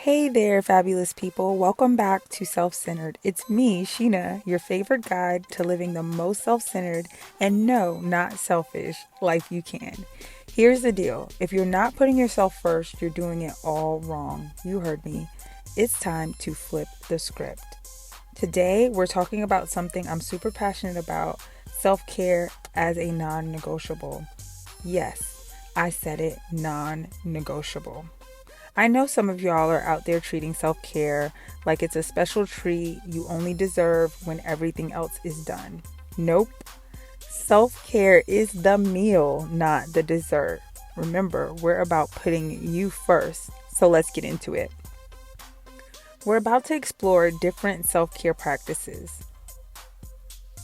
Hey there, fabulous people. Welcome back to Self-Centered. It's me, Sheena, your favorite guide to living the most self-centered and no, not selfish life you can. Here's the deal. If you're not putting yourself first, you're doing it all wrong. You heard me. It's time to flip the script. Today, we're talking about something I'm super passionate about, self-care as a non-negotiable. Yes, I said it, non-negotiable. I know some of y'all are out there treating self-care like it's a special treat you only deserve when everything else is done. Nope. Self-care is the meal, not the dessert. Remember, we're about putting you first. So let's get into it. We're about to explore different self-care practices,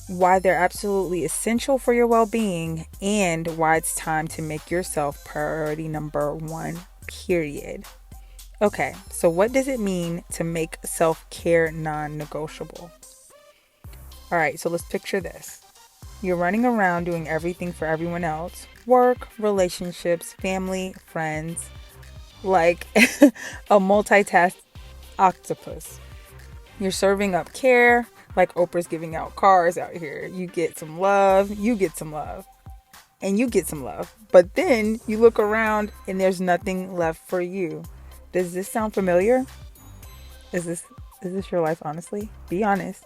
why they're absolutely essential for your well-being, and why it's time to make yourself priority number one, period. Okay, so what does it mean to make self-care non-negotiable? All right, so let's picture this. You're running around doing everything for everyone else: work, relationships, family, friends, like a multitask octopus. You're serving up care like Oprah's giving out cars out here. You get some love, you get some love, and you get some love. But then you look around and there's nothing left for you. Does this sound familiar? Is this your life, honestly? Be honest.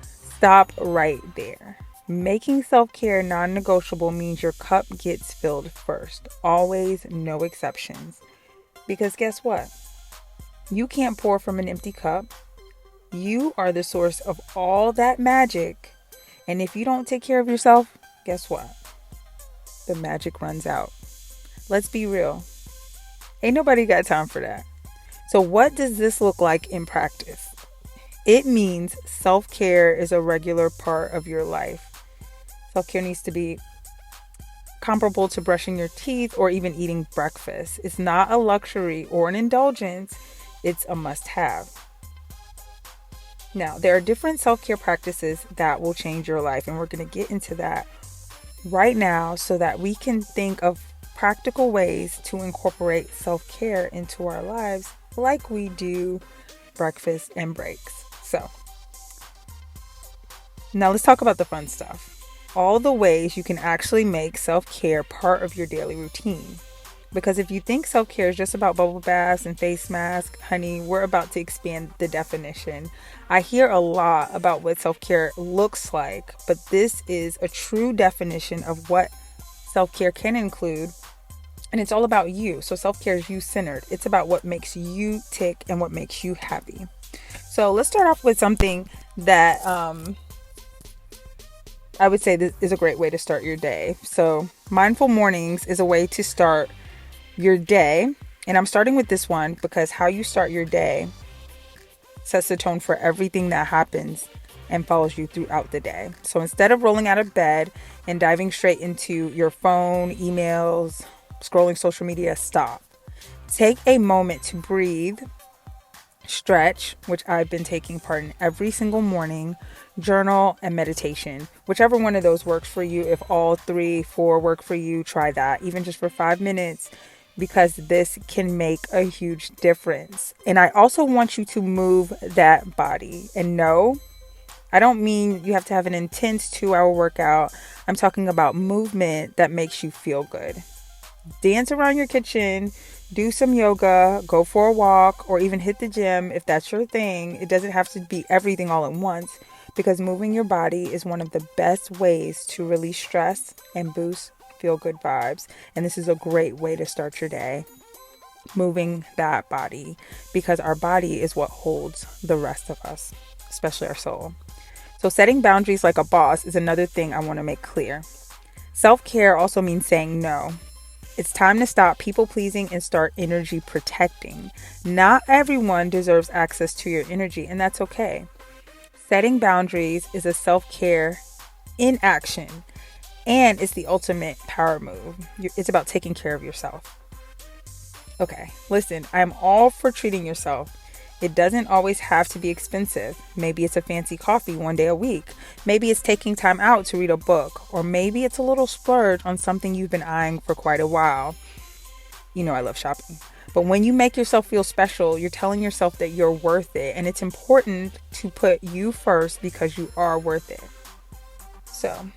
Stop right there. Making self-care non-negotiable means your cup gets filled first. Always, no exceptions. Because guess what? You can't pour from an empty cup. You are the source of all that magic. And if you don't take care of yourself, guess what? The magic runs out. Let's be real. Ain't nobody got time for that. So what does this look like in practice? It means self-care is a regular part of your life. Self-care needs to be comparable to brushing your teeth or even eating breakfast. It's not a luxury or an indulgence. It's a must-have. Now, there are different self-care practices that will change your life, and we're going to get into that right now so that we can think of practical ways to incorporate self-care into our lives like we do breakfast and breaks. So, now let's talk about the fun stuff. All the ways you can actually make self-care part of your daily routine. Because if you think self-care is just about bubble baths and face masks, honey, we're about to expand the definition. I hear a lot about what self-care looks like, but this is a true definition of what self-care can include. And it's all about you. So self-care is you-centered. It's about what makes you tick and what makes you happy. So let's start off with something that I would say this is a great way to start your day. So mindful mornings is a way to start your day. And I'm starting with this one because how you start your day sets the tone for everything that happens and follows you throughout the day. So instead of rolling out of bed and diving straight into your phone, emails, scrolling social media, stop. Take a moment to breathe, stretch, which I've been taking part in every single morning, journal, and meditation. Whichever one of those works for you. If all 3, 4 work for you, try that, even just for 5 minutes, because this can make a huge difference. And I also want you to move that body. And no, I don't mean you have to have an intense 2-hour workout. I'm talking about movement that makes you feel good. Dance around your kitchen, do some yoga, go for a walk, or even hit the gym if that's your thing. It doesn't have to be everything all at once, because moving your body is one of the best ways to release stress and boost feel-good vibes. And this is a great way to start your day, moving that body, because our body is what holds the rest of us, especially our soul. So setting boundaries like a boss is another thing I want to make clear. Self-care also means saying no. It's time to stop people pleasing and start energy protecting. Not everyone deserves access to your energy, and that's okay. Setting boundaries is a self-care in action, and it's the ultimate power move. It's about taking care of yourself. Okay, listen, I'm all for treating yourself. It doesn't always have to be expensive. Maybe it's a fancy coffee one day a week. Maybe it's taking time out to read a book. Or maybe it's a little splurge on something you've been eyeing for quite a while. You know I love shopping. But when you make yourself feel special, you're telling yourself that you're worth it. And it's important to put you first because you are worth it. So,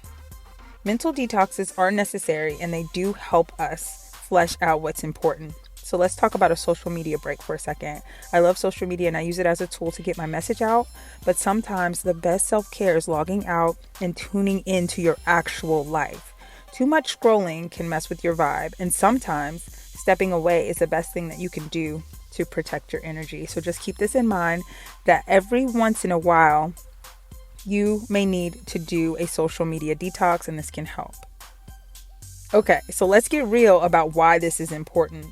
mental detoxes are necessary and they do help us flesh out what's important. So let's talk about a social media break for a second. I love social media and I use it as a tool to get my message out, but sometimes the best self-care is logging out and tuning into your actual life. Too much scrolling can mess with your vibe, and sometimes stepping away is the best thing that you can do to protect your energy. So just keep this in mind that every once in a while, you may need to do a social media detox and this can help. Okay, so let's get real about why this is important.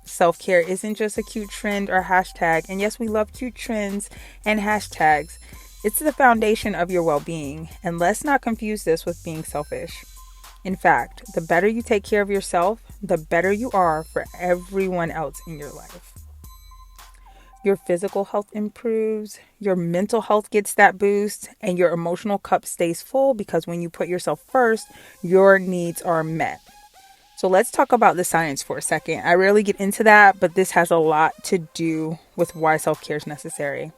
Self-care isn't just a cute trend or hashtag. And yes, we love cute trends and hashtags. It's the foundation of your well-being. And let's not confuse this with being selfish. In fact, the better you take care of yourself, the better you are for everyone else in your life. Your physical health improves, your mental health gets that boost, and your emotional cup stays full because when you put yourself first, your needs are met. So let's talk about the science for a second. I rarely get into that, but this has a lot to do with why self-care is necessary.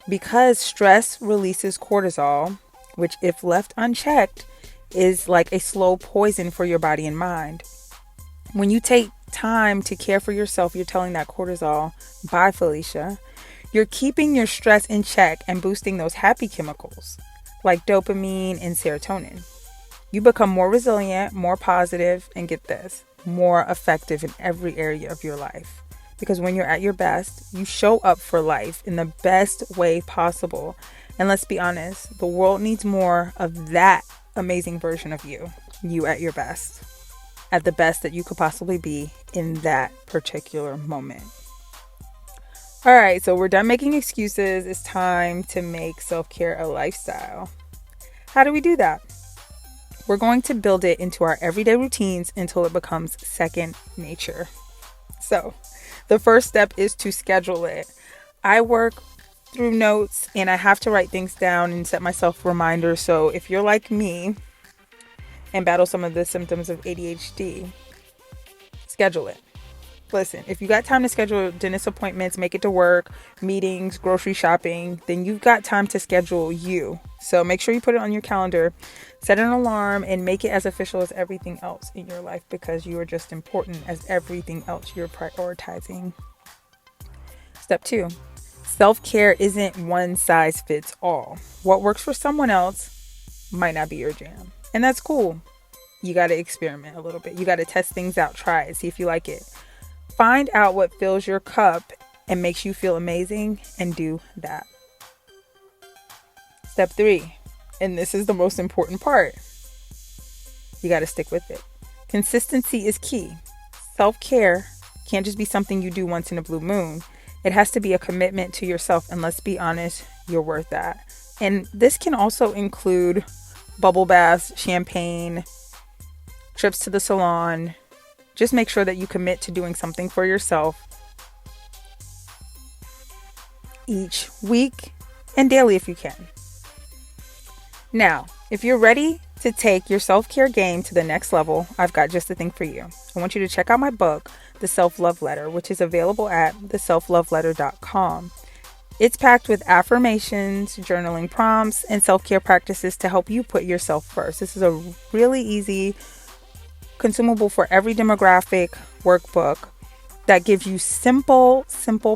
Because stress releases cortisol, which if left unchecked, is like a slow poison for your body and mind. When you take time to care for yourself, you're telling that cortisol, bye Felicia. You're keeping your stress in check and boosting those happy chemicals like dopamine and serotonin. You become more resilient, more positive, and get this, more effective in every area of your life. Because when you're at your best, you show up for life in the best way possible. And let's be honest, the world needs more of that amazing version of you. You at your best. At the best that you could possibly be in that particular moment. All right, so we're done making excuses. It's time to make self-care a lifestyle. How do we do that? We're going to build it into our everyday routines until it becomes second nature. So the first step is to schedule it. I work through notes and I have to write things down and set myself reminders. So if you're like me and battle some of the symptoms of ADHD, schedule it. Listen, if you got time to schedule dentist appointments, make it to work, meetings, grocery shopping, then you've got time to schedule you. So make sure you put it on your calendar, set an alarm, and make it as official as everything else in your life because you are just important as everything else you're prioritizing. Step 2, self-care isn't one size fits all. What works for someone else might not be your jam. And that's cool. You got to experiment a little bit. You got to test things out, try it, see if you like it. Find out what fills your cup and makes you feel amazing and do that. Step 3, and this is the most important part. You got to stick with it. Consistency is key. Self-care can't just be something you do once in a blue moon. It has to be a commitment to yourself, and let's be honest, you're worth that. And this can also include bubble baths, champagne, trips to the salon. Just make sure that you commit to doing something for yourself each week and daily if you can. Now, if you're ready to take your self-care game to the next level, I've got just the thing for you. I want you to check out my book, The Self-Love Letter, which is available at theselfloveletter.com. It's packed with affirmations, journaling prompts, and self-care practices to help you put yourself first. This is a really easy, consumable for every demographic workbook that gives you simple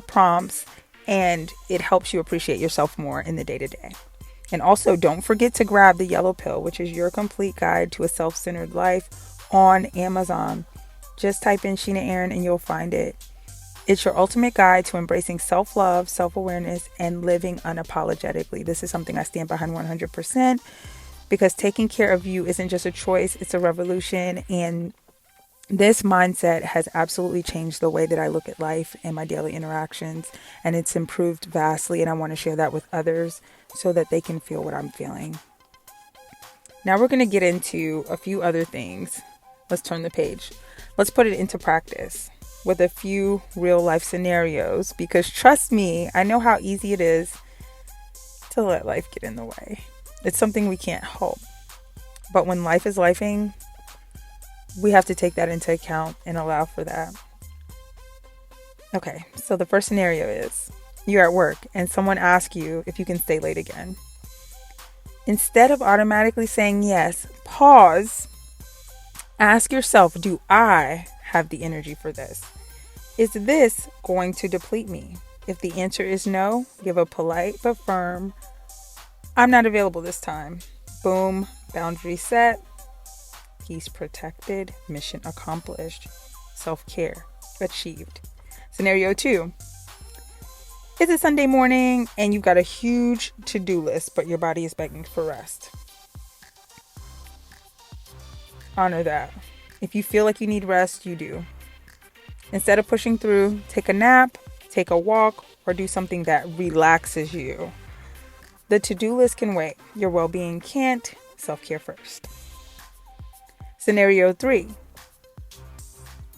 prompts, and it helps you appreciate yourself more in the day-to-day. And also, don't forget to grab the yellow pill, which is your complete guide to a self-centered life, on Amazon. Just type in Sheena Aaron and you'll find it. It's your ultimate guide to embracing self-love, self-awareness, and living unapologetically. This is something I stand behind 100%. Because taking care of you isn't just a choice, it's a revolution. And this mindset has absolutely changed the way that I look at life and my daily interactions. And it's improved vastly. And I want to share that with others so that they can feel what I'm feeling. Now we're going to get into a few other things. Let's turn the page. Let's put it into practice with a few real life scenarios. Because trust me, I know how easy it is to let life get in the way. It's something we can't help. But when life is lifing, we have to take that into account and allow for that. Okay, so the first scenario is you're at work and someone asks you if you can stay late again. Instead of automatically saying yes, pause. Ask yourself, do I have the energy for this? Is this going to deplete me? If the answer is no, give a polite but firm, I'm not available this time. Boom, boundary set, peace protected, mission accomplished, self-care achieved. Scenario 2. It's a Sunday morning and you've got a huge to-do list, but your body is begging for rest. Honor that. If you feel like you need rest, you do. Instead of pushing through, take a nap, take a walk, or do something that relaxes you. The to-do list can wait. Your well-being can't. Self-care first. Scenario 3.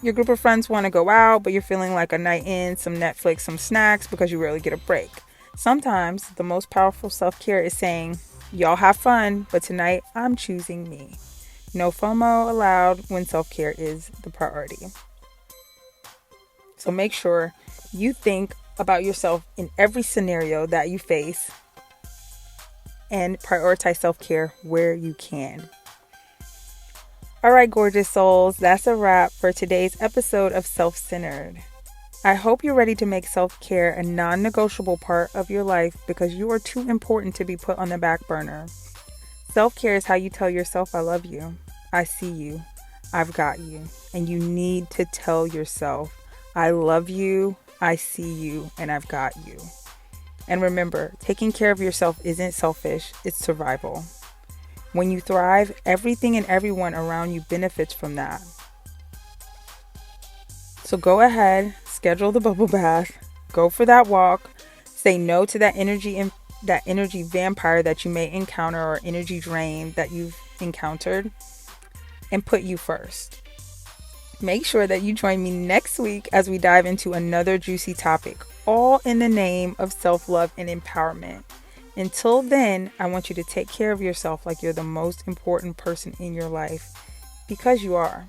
Your group of friends want to go out, but you're feeling like a night in, some Netflix, some snacks, because you rarely get a break. Sometimes the most powerful self-care is saying, y'all have fun, but tonight I'm choosing me. No FOMO allowed when self-care is the priority. So make sure you think about yourself in every scenario that you face and prioritize self-care where you can. All right, gorgeous souls, that's a wrap for today's episode of Self-Centered. I hope you're ready to make self-care a non-negotiable part of your life because you are too important to be put on the back burner. Self-care is how you tell yourself, I love you, I see you, I've got you. And you need to tell yourself, I love you, I see you, and I've got you. And remember, taking care of yourself isn't selfish, it's survival. When you thrive, everything and everyone around you benefits from that. So go ahead, schedule the bubble bath, go for that walk, say no to that energy vampire that you may encounter or energy drain that you've encountered, and put you first. Make sure that you join me next week as we dive into another juicy topic, all in the name of self-love and empowerment. Until then, I want you to take care of yourself like you're the most important person in your life, because you are.